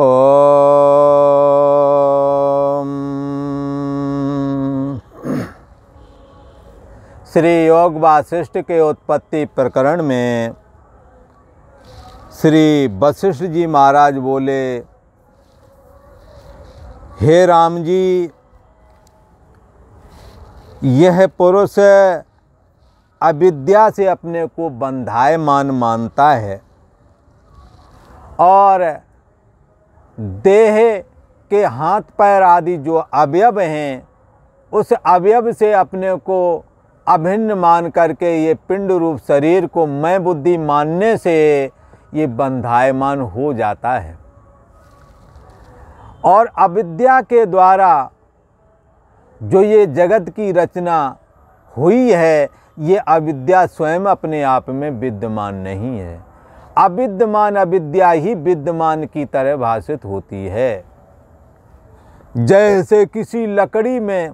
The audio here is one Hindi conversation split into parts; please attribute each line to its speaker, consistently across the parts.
Speaker 1: ओम। श्री योग वासिष्ठ के उत्पत्ति प्रकरण में श्री वशिष्ठ जी महाराज बोले, हे राम जी, यह पुरुष अविद्या से अपने को बंधायमान मानता है और देह के हाथ पैर आदि जो अवयव हैं उस अवयव से अपने को अभिन्न मान करके ये पिंड रूप शरीर को मैं बुद्धि मानने से ये बंधायमान हो जाता है। और अविद्या के द्वारा जो ये जगत की रचना हुई है, ये अविद्या स्वयं अपने आप में विद्यमान नहीं है। अविद्यमान अविद्या ही विद्यमान की तरह भाषित होती है। जैसे किसी लकड़ी में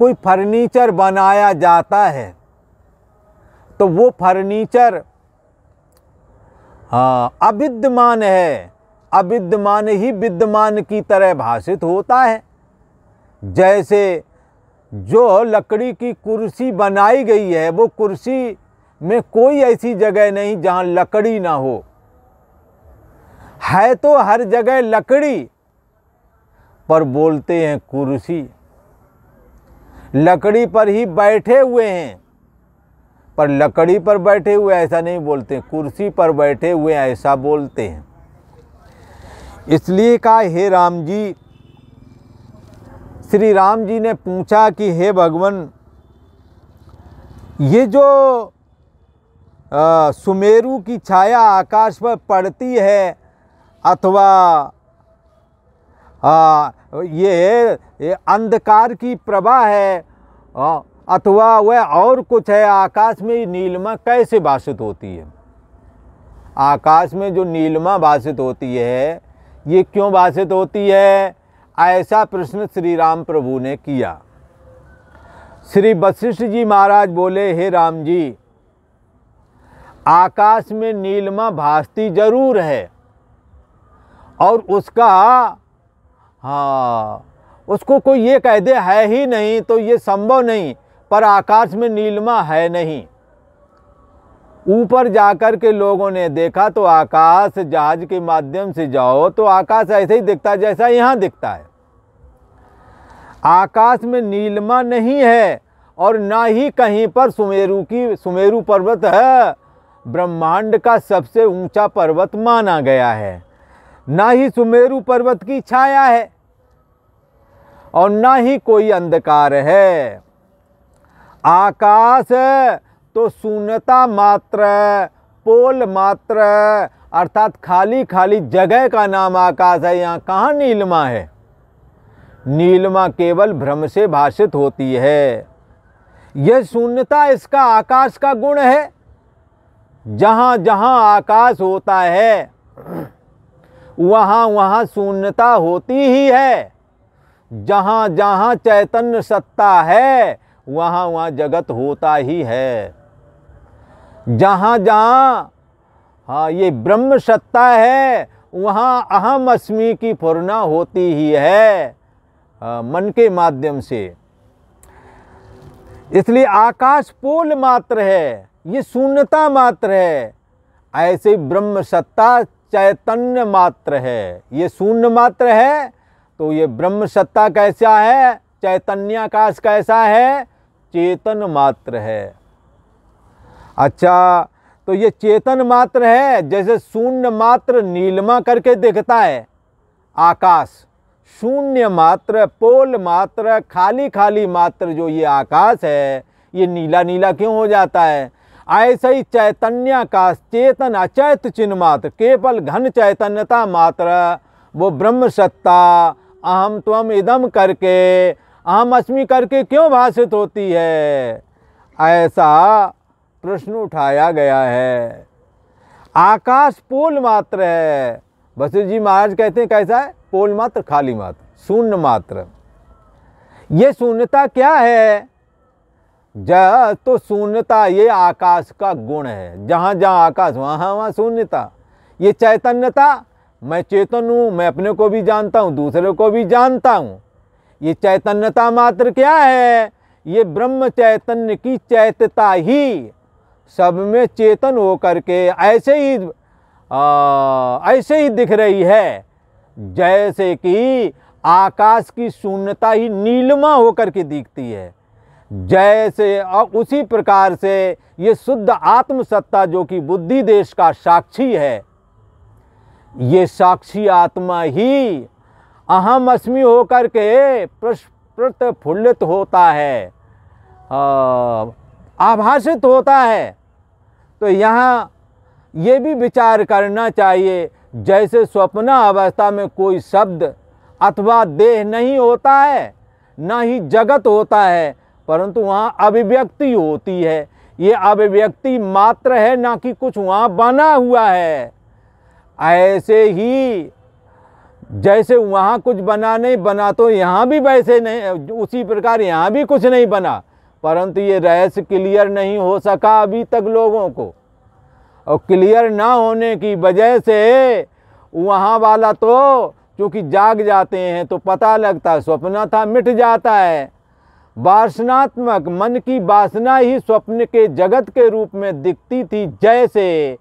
Speaker 1: कोई फर्नीचर बनाया जाता है तो वो फर्नीचर अविद्यमान है, अविद्यमान ही विद्यमान की तरह भाषित होता है। जैसे जो लकड़ी की कुर्सी बनाई गई है, वो कुर्सी में कोई ऐसी जगह नहीं जहाँ लकड़ी ना हो, है तो हर जगह लकड़ी, पर बोलते हैं कुर्सी। लकड़ी पर ही बैठे हुए हैं, पर लकड़ी पर बैठे हुए ऐसा नहीं बोलते, कुर्सी पर बैठे हुए ऐसा बोलते हैं। इसलिए कहा, हे राम जी, श्री राम जी ने पूछा कि हे भगवान, ये जो सुमेरु की छाया आकाश पर पड़ती है अथवा ये अंधकार की प्रभा है अथवा वह और कुछ है, आकाश में नीलिमा कैसे भाषित होती है? आकाश में जो नीलिमा भाषित होती है, ये क्यों भाषित होती है? ऐसा प्रश्न श्री राम प्रभु ने किया। श्री वशिष्ठ जी महाराज बोले, हे राम जी, आकाश में नीलिमा भासती जरूर है और उसको कोई ये कह दे है ही नहीं तो ये संभव नहीं, पर आकाश में नीलिमा है नहीं। ऊपर जाकर के लोगों ने देखा तो आकाश जहाज के माध्यम से जाओ तो आकाश ऐसे ही दिखता जैसा यहाँ दिखता है। आकाश में नीलिमा नहीं है और ना ही कहीं पर सुमेरु पर्वत है, ब्रह्मांड का सबसे ऊंचा पर्वत माना गया है। ना ही सुमेरु पर्वत की छाया है और ना ही कोई अंधकार है। आकाश तो शून्यता मात्र, पोल मात्र, अर्थात खाली खाली जगह का नाम आकाश है। यहाँ कहाँ नीलिमा है? नीलिमा केवल भ्रम से भाषित होती है। यह शून्यता इसका आकाश का गुण है। जहाँ जहाँ आकाश होता है वहाँ वहाँ शून्यता होती ही है। जहाँ जहाँ चैतन्य सत्ता है वहाँ वहाँ जगत होता ही है। जहाँ जहाँ ये ब्रह्म सत्ता है वहाँ अहम अस्मि की पूर्णा होती ही है मन के माध्यम से। इसलिए आकाश पोल मात्र है, ये शून्यता मात्र है। ऐसे ब्रह्म सत्ता चैतन्य मात्र है, ये शून्य मात्र है। तो ये ब्रह्म सत्ता कैसा है? चैतन्याकाश कैसा है? चेतन मात्र है। अच्छा, तो ये चेतन मात्र है। जैसे शून्य मात्र नीलिमा करके दिखता है आकाश, शून्य मात्र, पोल मात्र, खाली खाली मात्र जो ये आकाश है, ये नीला नीला क्यों हो जाता है? ऐसे ही चैतन्याकाश, चेतन अचैत चिन्ह मात्र, केवल घन चैतन्यता मात्र, वो ब्रह्म सत्ता अहम त्वम इदम करके, अहम अस्मि करके क्यों भाषित होती है? ऐसा प्रश्न उठाया गया है। आकाश पोल मात्र है। वशिष्ठ जी महाराज कहते हैं कैसा है? पोल मात्र, खाली मात्र, शून्य मात्र। ये शून्यता क्या है? तो शून्यता ये आकाश का गुण है। जहाँ जहाँ आकाश वहाँ वहाँ शून्यता। ये चैतन्यता मैं चेतन हूँ, मैं अपने को भी जानता हूँ, दूसरे को भी जानता हूँ। ये चैतन्यता मात्र क्या है? ये ब्रह्म चैतन्य की चैतता ही सब में चेतन होकर के ऐसे ही दिख रही है, जैसे कि आकाश की शून्यता ही नीलिमा होकर के दिखती है। जैसे उसी प्रकार से ये शुद्ध आत्म सत्ता जो कि बुद्धि देश का साक्षी है, ये साक्षी आत्मा ही अहम अस्मि होकर के प्रफुल्लित होता है, आभासित होता है। तो यहाँ ये भी विचार करना चाहिए, जैसे स्वप्न अवस्था में कोई शब्द अथवा देह नहीं होता है, ना ही जगत होता है, परंतु वहाँ अभिव्यक्ति होती है। ये अभिव्यक्ति मात्र है, ना कि कुछ वहाँ बना हुआ है। ऐसे ही जैसे वहाँ कुछ बना नहीं बना, तो यहाँ भी वैसे नहीं, उसी प्रकार यहाँ भी कुछ नहीं बना, परंतु ये रहस्य क्लियर नहीं हो सका अभी तक लोगों को। और क्लियर ना होने की वजह से वहाँ वाला तो क्योंकि जाग जाते हैं तो पता लगता स्वप्न था, मिट जाता है। वासनात्मक मन की वासना ही स्वप्न के जगत के रूप में दिखती थी, जैसे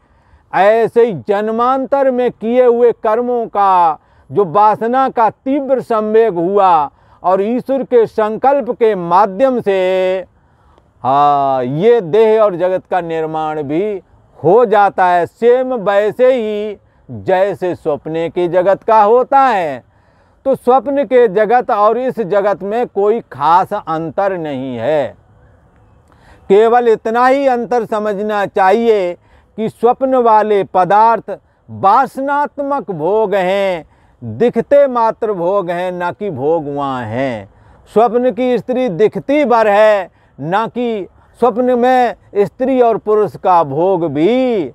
Speaker 1: ऐसे ही जन्मांतर में किए हुए कर्मों का जो वासना का तीव्र संवेग हुआ और ईश्वर के संकल्प के माध्यम से ये देह और जगत का निर्माण भी हो जाता है, सेम वैसे ही जैसे स्वप्न के जगत का होता है। तो स्वप्न के जगत और इस जगत में कोई खास अंतर नहीं है। केवल इतना ही अंतर समझना चाहिए कि स्वप्न वाले पदार्थ वासनात्मक भोग हैं, दिखते मात्र भोग हैं, ना कि भोग वहाँ हैं। स्वप्न की स्त्री दिखती भर है, ना कि स्वप्न में स्त्री और पुरुष का भोग भी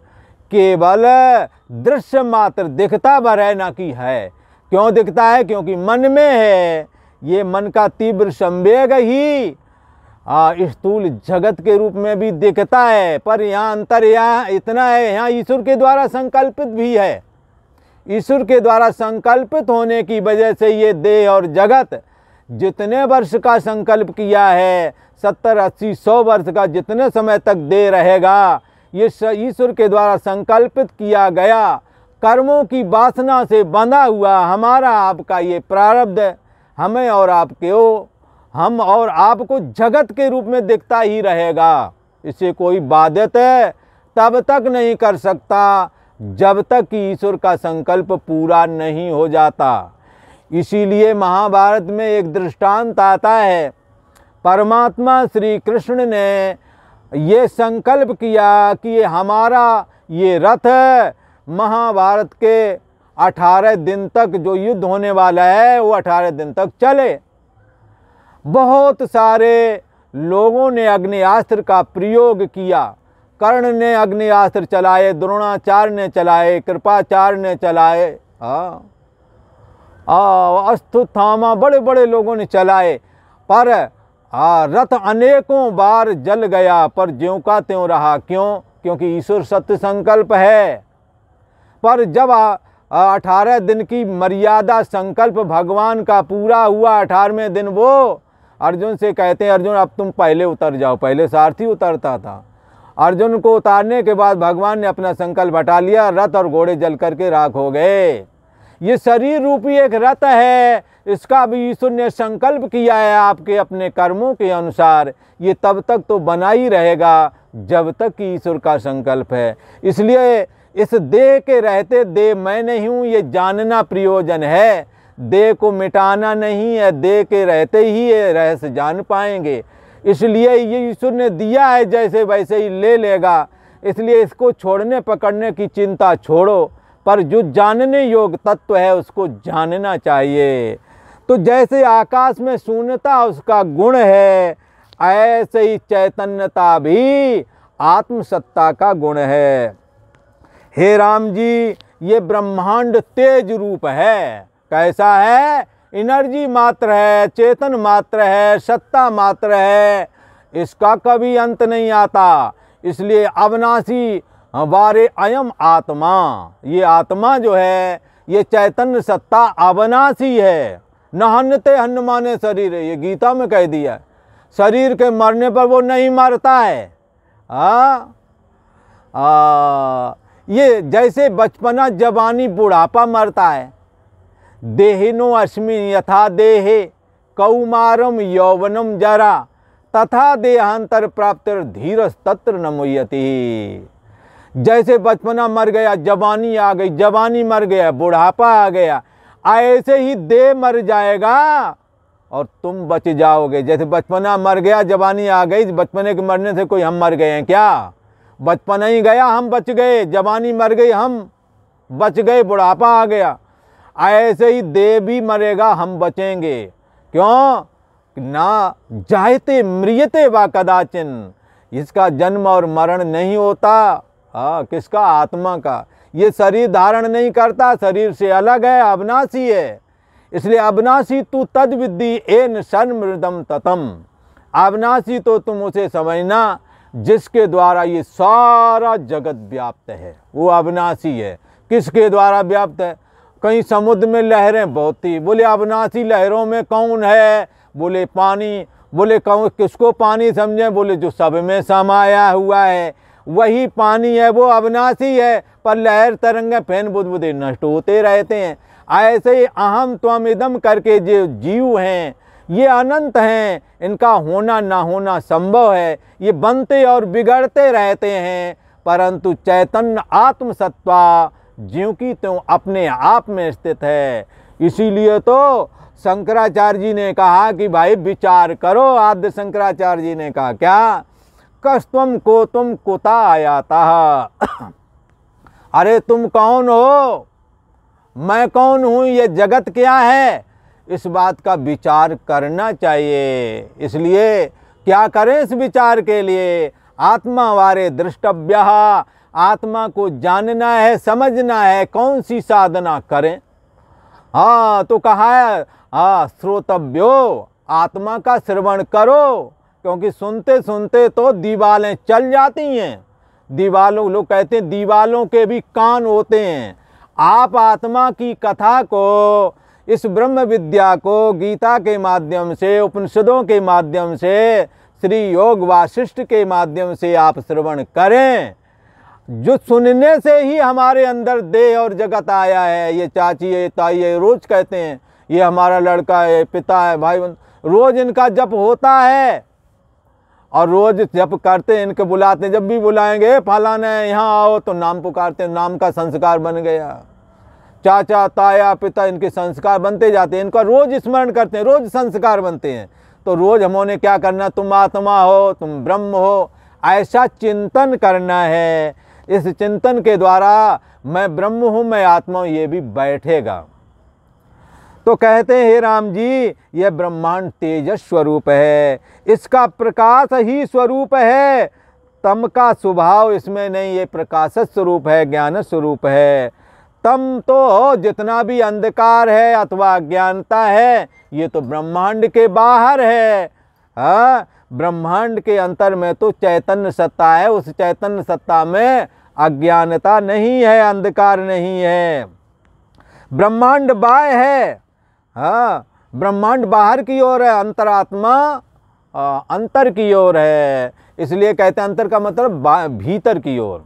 Speaker 1: केवल दृश्य मात्र दिखता भर है, ना कि है। क्यों दिखता है? क्योंकि मन में है। ये मन का तीव्र संवेग ही स्थूल जगत के रूप में भी दिखता है। पर यहाँ अंतर यहाँ इतना है, यहाँ ईश्वर के द्वारा संकल्पित भी है। ईश्वर के द्वारा संकल्पित होने की वजह से ये देह और जगत जितने वर्ष का संकल्प किया है, 70, 80, 100 वर्ष का जितने समय तक देह रहेगा, ये ईश्वर के द्वारा संकल्पित किया गया कर्मों की वासना से बंधा हुआ हमारा आपका ये प्रारब्ध हमें और हम और आपको जगत के रूप में दिखता ही रहेगा। इसे कोई बाधित तब तक नहीं कर सकता जब तक कि ईश्वर का संकल्प पूरा नहीं हो जाता। इसीलिए महाभारत में एक दृष्टांत आता है, परमात्मा श्री कृष्ण ने ये संकल्प किया कि हमारा ये रथ महाभारत के 18 दिन तक जो युद्ध होने वाला है वो 18 दिन तक चले। बहुत सारे लोगों ने अग्नियास्त्र का प्रयोग किया। कर्ण ने अग्नियास्त्र चलाए, द्रोणाचार्य ने चलाए, कृपाचार्य ने चलाए, अश्वत्थामा बड़े बड़े लोगों ने चलाए, पर रथ अनेकों बार जल गया, पर ज्यों का त्यों रहा। क्यों? क्योंकि ईश्वर सत्य संकल्प है। पर जब 18 दिन की मर्यादा संकल्प भगवान का पूरा हुआ, 18वें दिन वो अर्जुन से कहते हैं, अर्जुन अब तुम पहले उतर जाओ। पहले सारथी उतरता था। अर्जुन को उतारने के बाद भगवान ने अपना संकल्प हटा लिया, रथ और घोड़े जल करके राख हो गए। ये शरीर रूपी एक रथ है, इसका भी ईश्वर ने संकल्प किया है आपके अपने कर्मों के अनुसार। ये तब तक तो बना ही रहेगा जब तक कि ईश्वर का संकल्प है। इसलिए इस देह के रहते देह मैं नहीं हूँ, ये जानना प्रयोजन है। देह को मिटाना नहीं है, देह के रहते ही ये रहस्य जान पाएंगे। इसलिए ये ईश्वर ने दिया है, जैसे वैसे ही ले लेगा। इसलिए इसको छोड़ने पकड़ने की चिंता छोड़ो, पर जो जानने योग्य तत्व है उसको जानना चाहिए। तो जैसे आकाश में शून्यता उसका गुण है, ऐसे ही चैतन्यता भी आत्मसत्ता का गुण है। हे राम जी, ये ब्रह्मांड तेज रूप है। कैसा है? एनर्जी मात्र है, चेतन मात्र है, सत्ता मात्र है, इसका कभी अंत नहीं आता। इसलिए अविनाशी वारे अयम आत्मा, ये आत्मा जो है ये चैतन्य सत्ता अविनाशी है। न हन्नते हन्नमाने शरीर, ये गीता में कह दिया। शरीर के मरने पर वो नहीं मरता है। ये जैसे बचपना, जवानी, बुढ़ापा मरता है। देहिनो अस्मि यथा देहे कौमारम यौवनम जरा तथा देहांतर प्राप्तिर धीरस तत्र न मुह्यति। जैसे बचपना मर गया, जवानी आ गई, जवानी मर गया, बुढ़ापा आ गया, ऐसे ही देह मर जाएगा और तुम बच जाओगे। जैसे बचपना मर गया, जवानी आ गई, बचपने के मरने से कोई हम मर गए हैं क्या? बचपना ही गया, हम बच गए। जवानी मर गई, हम बच गए। बुढ़ापा आ गया, ऐसे ही देह भी मरेगा, हम बचेंगे। क्यों? ना जायते म्रियते वा कदाचिन, इसका जन्म और मरण नहीं होता। किसका? आत्मा का। ये शरीर धारण नहीं करता, शरीर से अलग है, अविनाशी है। इसलिए अविनाशी तू तद विद्धि एन सन्मृदम ततम। अविनाशी तो तुम उसे समझना जिसके द्वारा ये सारा जगत व्याप्त है, वो अविनाशी है। किसके द्वारा व्याप्त है? कहीं समुद्र में लहरें बहती, बोले अविनाशी लहरों में कौन है? बोले पानी। बोले कौन? किसको पानी समझे? बोले जो सब में समाया हुआ है वही पानी है, वो अविनाशी है। पर लहर तरंगे फैन बुदबुदे नष्ट होते रहते हैं। ऐसे ही अहम त्वम इदम करके जो जीव हैं ये अनंत हैं, इनका होना ना होना संभव है। ये बनते और बिगड़ते रहते हैं, परंतु चैतन्य आत्मसत्ता ज्यों की त्यों अपने आप में स्थित है। इसीलिए तो शंकराचार्य जी ने कहा कि भाई विचार करो। आद्य शंकराचार्य जी ने कहा क्या? कस्तम को तुम कुता आयाता। अरे तुम कौन हो? मैं कौन हूँ? ये जगत क्या है? इस बात का विचार करना चाहिए। इसलिए क्या करें इस विचार के लिए? आत्मा वारे दृष्टव्य, आत्मा को जानना है, समझना है। कौन सी साधना करें? तो कहा है श्रोतव्यो, आत्मा का श्रवण करो। क्योंकि सुनते सुनते तो दीवालें चल जाती हैं। दीवालों, लोग कहते हैं दीवालों के भी कान होते हैं। आप आत्मा की कथा को, इस ब्रह्म विद्या को गीता के माध्यम से, उपनिषदों के माध्यम से, श्री योग वासिष्ठ के माध्यम से आप श्रवण करें। जो सुनने से ही हमारे अंदर देह और जगत आया है। ये चाची है, ताई है, रोज कहते हैं ये हमारा लड़का है, पिता है, भाई। रोज इनका जप होता है और रोज जप करते हैं, इनके बुलाते हैं। जब भी बुलाएंगे फलाना यहाँ आओ तो नाम पुकारते हैं, नाम का संस्कार बन गया। चाचा, ताया, पिता, इनके संस्कार बनते जाते हैं। इनका रोज स्मरण करते हैं, रोज संस्कार बनते हैं। तो रोज हमने क्या करना? तुम आत्मा हो, तुम ब्रह्म हो, ऐसा चिंतन करना है। इस चिंतन के द्वारा मैं ब्रह्म हूँ, मैं आत्मा हूँ, ये भी बैठेगा। तो कहते हैं हे राम जी, यह ब्रह्मांड तेजस स्वरूप है, इसका प्रकाश ही स्वरूप है। तम का स्वभाव इसमें नहीं, ये प्रकाश स्वरूप है, ज्ञान स्वरूप है। तम तो जितना भी अंधकार है अथवा अज्ञानता है, ये तो ब्रह्मांड के बाहर है। ब्रह्मांड के अंतर में तो चैतन्य सत्ता है। उस चैतन्य सत्ता में अज्ञानता नहीं है, अंधकार नहीं है। ब्रह्मांड बाह्य है। ब्रह्मांड बाहर की ओर है, अंतरात्मा अंतर की ओर है। इसलिए कहते हैं अंतर का मतलब भीतर की ओर।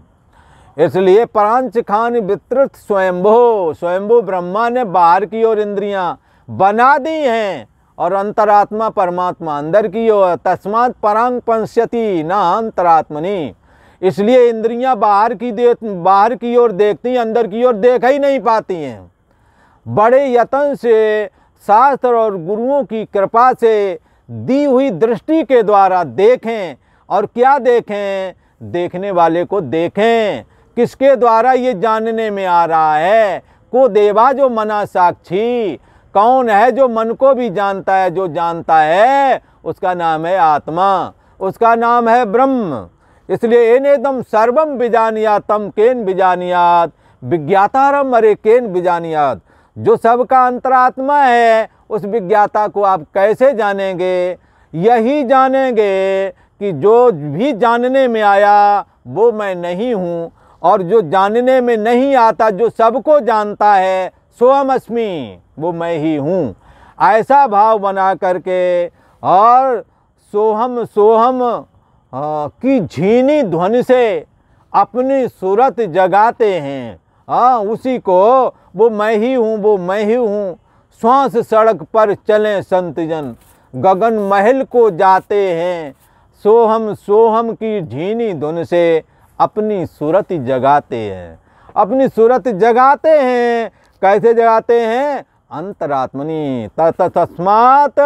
Speaker 1: इसलिए परांच खान विस्तृत स्वयंभो, स्वयंभो ब्रह्मा ने बाहर की ओर इंद्रियां बना दी हैं और अंतरात्मा परमात्मा अंदर की ओर। तस्मात् परांग पंश्यति न अंतरात्मनि। इसलिए इंद्रियां बाहर की ओर देखती, अंदर की ओर देख ही नहीं पाती हैं। बड़े यत्न से शास्त्र और गुरुओं की कृपा से दी हुई दृष्टि के द्वारा देखें। और क्या देखें? देखने वाले को देखें। किसके द्वारा ये जानने में आ रहा है? को देवा जो मना साक्षी। कौन है जो मन को भी जानता है? जो जानता है उसका नाम है आत्मा, उसका नाम है ब्रह्म। इसलिए एनेदम सर्वम विजानियात तम केन विजानियात, विज्ञातारम अरे केन विजानियात। जो सबका अंतरात्मा है उस विज्ञाता को आप कैसे जानेंगे? यही जानेंगे कि जो भी जानने में आया वो मैं नहीं हूँ, और जो जानने में नहीं आता, जो सबको जानता है सोहम अस्मि, वो मैं ही हूँ, ऐसा भाव बना करके और सोहम सोहम की झीनी ध्वनि से अपनी सूरत जगाते हैं। उसी को वो मैं ही हूँ, वो मैं ही हूँ। श्वास सड़क पर चलें संतजन, गगन महल को जाते हैं। सोहम सोहम की झीनी धुन से अपनी सूरत जगाते हैं, अपनी सूरत जगाते हैं। कैसे जगाते हैं? अंतरात्मनि तस्मात्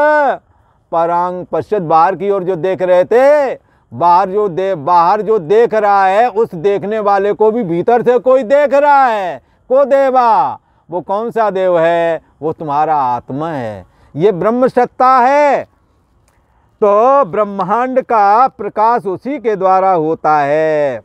Speaker 1: परांग पश्चात, बाहर की ओर जो देख रहे थे, बाहर जो देख रहा है, उस देखने वाले को भी भीतर से कोई देख रहा है। को देवा, वो कौन सा देव है? वो तुम्हारा आत्मा है, ये ब्रह्म सत्ता है। तो ब्रह्मांड का प्रकाश उसी के द्वारा होता है।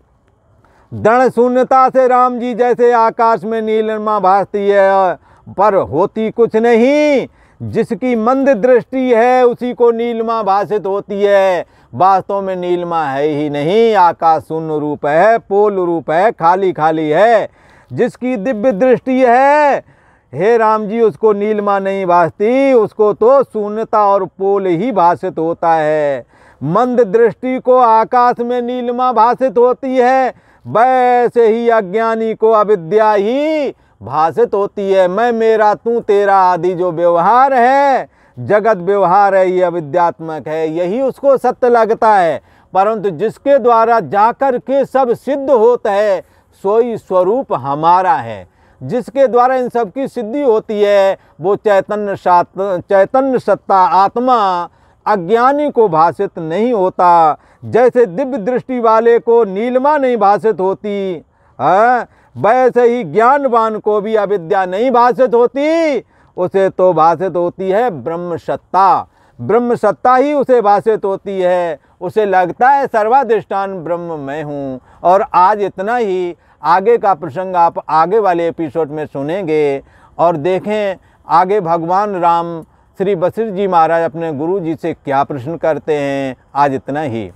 Speaker 1: दृढ़ शून्यता से राम जी जैसे आकाश में नीलिमा भासती है, पर होती कुछ नहीं। जिसकी मंद दृष्टि है उसी को नीलिमा भासित होती है। वास्तव में नीलिमा है ही नहीं, आकाश शून्य रूप है, पोल रूप है, खाली खाली है। जिसकी दिव्य दृष्टि है, हे राम जी, उसको नीलिमा नहीं भासती, उसको तो शून्यता और पोल ही भासित होता है। मंद दृष्टि को आकाश में नीलिमा भासित होती है, वैसे ही अज्ञानी को अविद्या ही भासित होती है। मैं मेरा तू तेरा आदि जो व्यवहार है, जगत व्यवहार है, ये अविद्यात्मक है, यही उसको सत्य लगता है। परंतु जिसके द्वारा जाकर के सब सिद्ध होता है, सोई स्वरूप हमारा है। जिसके द्वारा इन सब की सिद्धि होती है, वो चैतन्य सत्ता आत्मा अज्ञानी को भासित नहीं होता। जैसे दिव्य दृष्टि वाले को नीलिमा नहीं भासित होती, वैसे ही ज्ञानवान को भी अविद्या नहीं भासित होती, उसे तो भासित होती है ब्रह्म सत्ता। ब्रह्म सत्ता ही उसे भासित होती है। उसे लगता है सर्वाधिष्ठान ब्रह्म मैं हूँ। और आज इतना ही। आगे का प्रसंग आप आगे वाले एपिसोड में सुनेंगे और देखें आगे भगवान राम श्री वशिष्ठ जी महाराज अपने गुरु जी से क्या प्रश्न करते हैं। आज इतना ही।